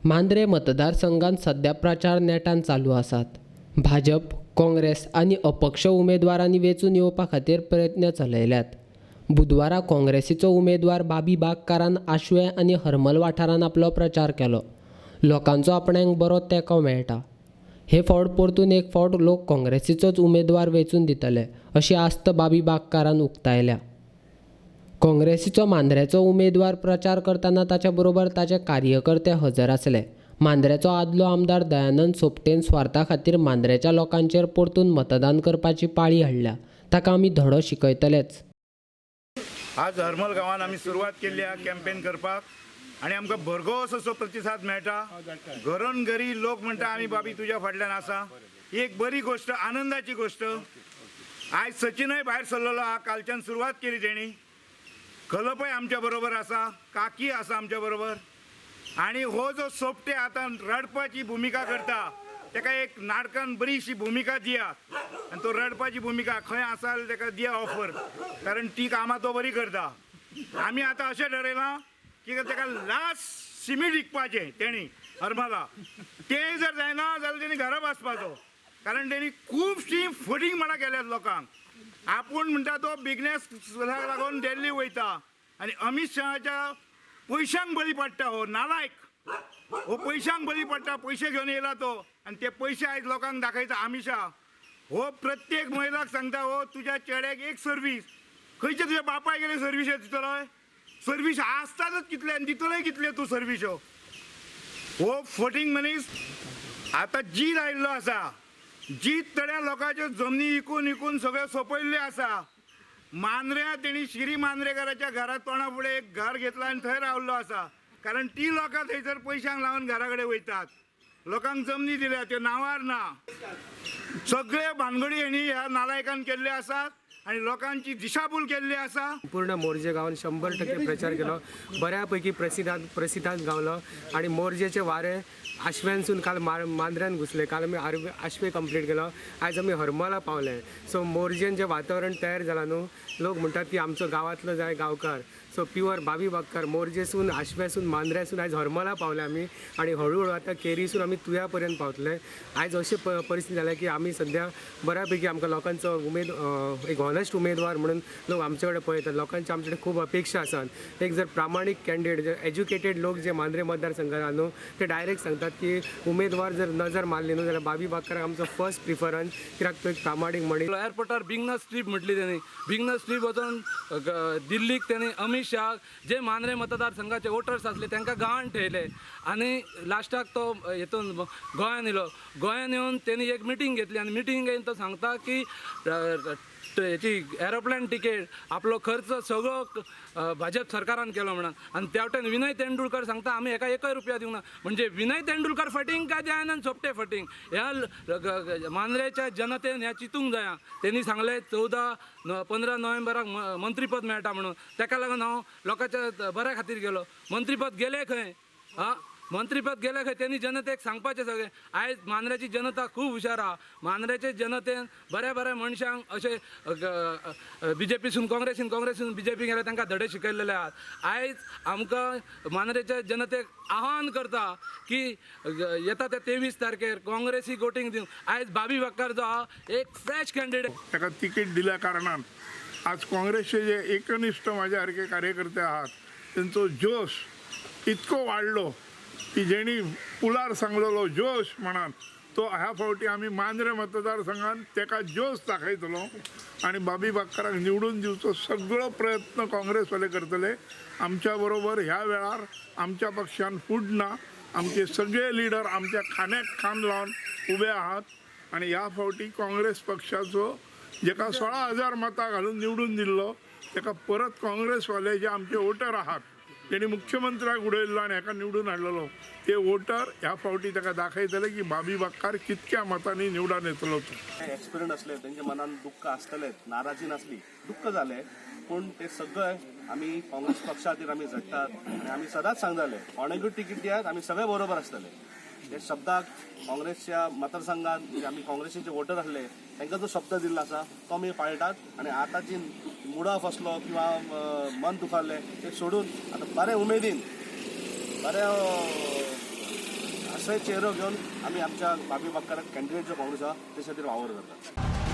मांद्रे मतदारसंघात सध्या प्रचार नेटान चालू आसात। भाजप, काँग्रेस आनी अपक्ष उमेदवारांनी वेंचून येवपा खातीर प्रयत्न चलयल्यात। बुधवारा काँग्रेसीचो उमेदवार बाबी बागकारान आशवे आनी हरमल वाठारांत आपलो प्रचार केलो। लोकांचो आपणाक बरो तेंको मेळटा। हे फावट परतून एक फावट लोक काँग्रेसीचोच उमेदवार वेंचून दितले अशी आस्त बाबी बागकारान उक्तायल्या। काँग्रेसीचो मांद्रेचो उमेदवार प्रचार करतना ताचे बरोबर ताचे कार्यकर्ते हजर आसले। मांद्रेचो आदलो आमदार दयानंद सोपटेन स्वार्था खातीर मांद्रेच्या लोकांचेर परतून मतदान करपाची पाळी हाडल्या। ताका आमी धडो शिकयतलेच। आज हरमल गांवांत आमी सुरवात केल्ली कॅम्पेन करपाक आनी आमकां भरघोस असो प्रतिसाद मेळटा। घरोन घरी लोक म्हणटा आमी बाबी तुज्या फाटल्यान आसा। ही एक बरी गोष्ट, आनंदाची गोष्ट। आज सचिनय भायर सरलेलो आहा, कालच्यान सुरवात केली तेणी। कलपय आमच्या बरोबर आसा, काकी आसा आमच्या बरोबर। आणि हो जो सोपटे आतां रडपाची भुमिका करता तेका एक नाटकान बरीशी भुमिका दियात आनी तो रडपाची भुमिका खंय आसा तेका दिया ऑफर, कारण ती कामां तो बरी करता। आमी आतां अशें ठरयलां की तेका लास्ट सिमीट विकपाचें तेणी हरमला। तें जर जायना जाल्यार तेणी घरा बसपाचो, कारण तेणी खुबशीं फटींग म्हणा केल्यात लोकांक। आपूण म्हणटा तो बिझनेस लागून दिल्ली वयता आनी अमित शहाच्या पैशांक बळी पडटा। हो नालायक, हो पैशांक बळी पडटा। पैसे घेवन येयला तो आनी ते पैसे आयज लोकांक दाखयता आमिशा। हो प्रत्येक महिलाक सांगता हो तुज्या चेड्याक एक सर्वीस, खंयचे तुज्या बापाय गेले सर्वीस दितलोय? सर्वीस आसतातच कितले आनी दितलोय कितले तूं सर्वीसो? हो फटींग मनीस आतां जीत आयिल्लो आसा। जीत थोड्या लोकांच्यो जमनी विकून सगळ्यो सोंपयल्ल्यो आसा। मांद्र्या तेणी श्री मांद्रेकाराच्या घरा तोंडा फुडें एक घर घेतला आनी थंय रावल्लो आसा, कारण ती लोकां थंयसर पयशांक लागून घरा कडेन वयतात। लोकांक जमनी दिल्या त्यो नांवार ना। सगळे भानगडी हेणी ह्या नालायकान केल्ले आसात आणि लोकांची दिशाभूल केल्ली आसा। पूर्ण मोर्जे गांवान 100% प्रचार केलो, बऱ्यापैकी प्रसिद्धांत गावलो आणि मोर्जेचे वारे आशव्यानसून काल मांद्र्यान घुसले। काल आमी आशवे कंप्लीट केलो, आज आमी हरमला पावले। सो मोर्जेन जे वातावरण तयार जालां न्हू, लोक म्हणटात की आमचो गांवांतलो जाय गांवकार। सो प्युअर बाबी बागकार मोर्जेसून आशव्यासून मांद्र्यासून आज हरमला पावले आमी आणि हळूहळू आता केरीसून आमी तुया पर्यंत पावतले। आज अशी परिस्थिती जाल्या की आमी सध्या बऱ्यापैकी आमकां लोकांचो एक हॉनेस्ट उमेदवार म्हणून लोक आमचे कडेन पळयतात। लोकांची आमचे कडेन खूब अपेक्षा आसात। एक जर प्रामाणीक कॅन्डिडेट, जे एज्युकेटेड लोक जे मांद्रे मतदारसंघात आहा न्हू, ते डायरेक्ट सांगतात की उमेदवार जर नजर मारली न्हू जाल्यार बाबी बागकाराक आमचो फर्स्ट प्रिफरन्स, कित्याक तो एक प्रामाणीक मनीस। एअरपोर्टार बिगनस ट्रीप म्हटली त्यांनी। बिगनस ट्रीप वचून दिल्लीक त्यांनी अमित शाह जे मांद्रे मतदारसंघाचे वोटर्स असले तांकां गांवांत ठेयले आणि लास्टाक तो हेतून गोंयान येयलो। गोंयान येवन त्यांनी एक मिटींग घेतली आणि मिटींगेन तो सांगता की हेची एरोप्लेन तिकेट आपलो खर्च सगळो भाजप सरकारान केलो म्हणून। आणि त्या वटेन विनय तेंडुलकर सांगता आमी एका 1 रुपया दिवना। म्हणजे विनय तेंडुलकर फटींग काय दयानंद सोपटे फटींग? ह्या मांद्रेच्या जनतेन ह्या चिंतूंक जाय। त्यांनी सांगले 15 नोव्हेंबराक मंत्रीपद मेळटा म्हणून। ताका लागून हांव लोकांच्या बऱ्या खातीर गेलो। मंत्रीपद गेले खंय? मंत्रीपद गेले खंय? त्यांनी जनतेक सांगपाचें सगळें। आयज मांद्र्याची जनता खूब हुशार आहा। मांद्र्याचे जनतेन बऱ्या मनशांक अशे बीजेपीसून काँग्रेसीन बीजेपी गेले तांकां धडे शिकयलेले आहात। आयज आमकां मांद्रेच्या जनतेक आव्हान करता की येता त्या 23 तारखेर काँग्रेसीक वोटींग दिवंक। आयज बाबी बागकार जो आहा एक फ्रेश कॅन्डिडेट, ताका तिकीट दिल्या कारणान आज काँग्रेसचे जे एकनिष्ठ माझ्या सारखे कार्यकर्ते आहात त्यांचो जोश इतको वाडलो की जेणी पुलार सांगलेलो जोश म्हणून तो ह्या फावटी आमी मांद्रे मतदारसंघात तेका जोश दाखयतलो आणि बाबी बागकाराक निवडून दिवचो सगळो प्रयत्न काँग्रेसवाले करतले। आमच्या बरोबर ह्या वेळार आमच्या पक्षान फूट ना। आमचे सगळे लिडर आमच्या खांद्याक खांद लावन उबे आहात आणि ह्या फावटी काँग्रेस पक्षाचो जेका 16,000 मतां घालून निवडून दिल्लो तेका परत काँग्रेसवाले जे आमचे वोटर आहात त्यांनी मुख्यमंत्र्याक उडयल्लो आणि हाका निवडून हाडलेलो ते वोटर ह्या फावटी ताका दाखयतले की बाबी बागकार कितक्या मतांनी निवडून येतलो तो। एक्सपिरियंस असले तेंच्या मनान दुःख आसतलें, नाराजी नासली, दुःख जालें, पूण ते सगळे आमी काँग्रेस पक्षा खातीर आमी झडटात आनी आमी सदांच सांगताले कोणाकूय तिकीट दियात आमी सगळे बरोबर आसतले। हे शब्दाक काँग्रेसच्या मतदारसंघात जे आमी काँग्रेसीचे वोटर आसले तांकां जो शब्द दिल्लो आसा तो आमी पाळटात आणि आतांची मूड ऑफ असलो किंवा मन दुखारलें ते सोडून आता बरे उमेदीन बरे असोय चेहरो घेवन आमी आमच्या बाबी बाक्काराक कॅन्डिडेट जो काँग्रेस आहा ते खातीर वावर करतात.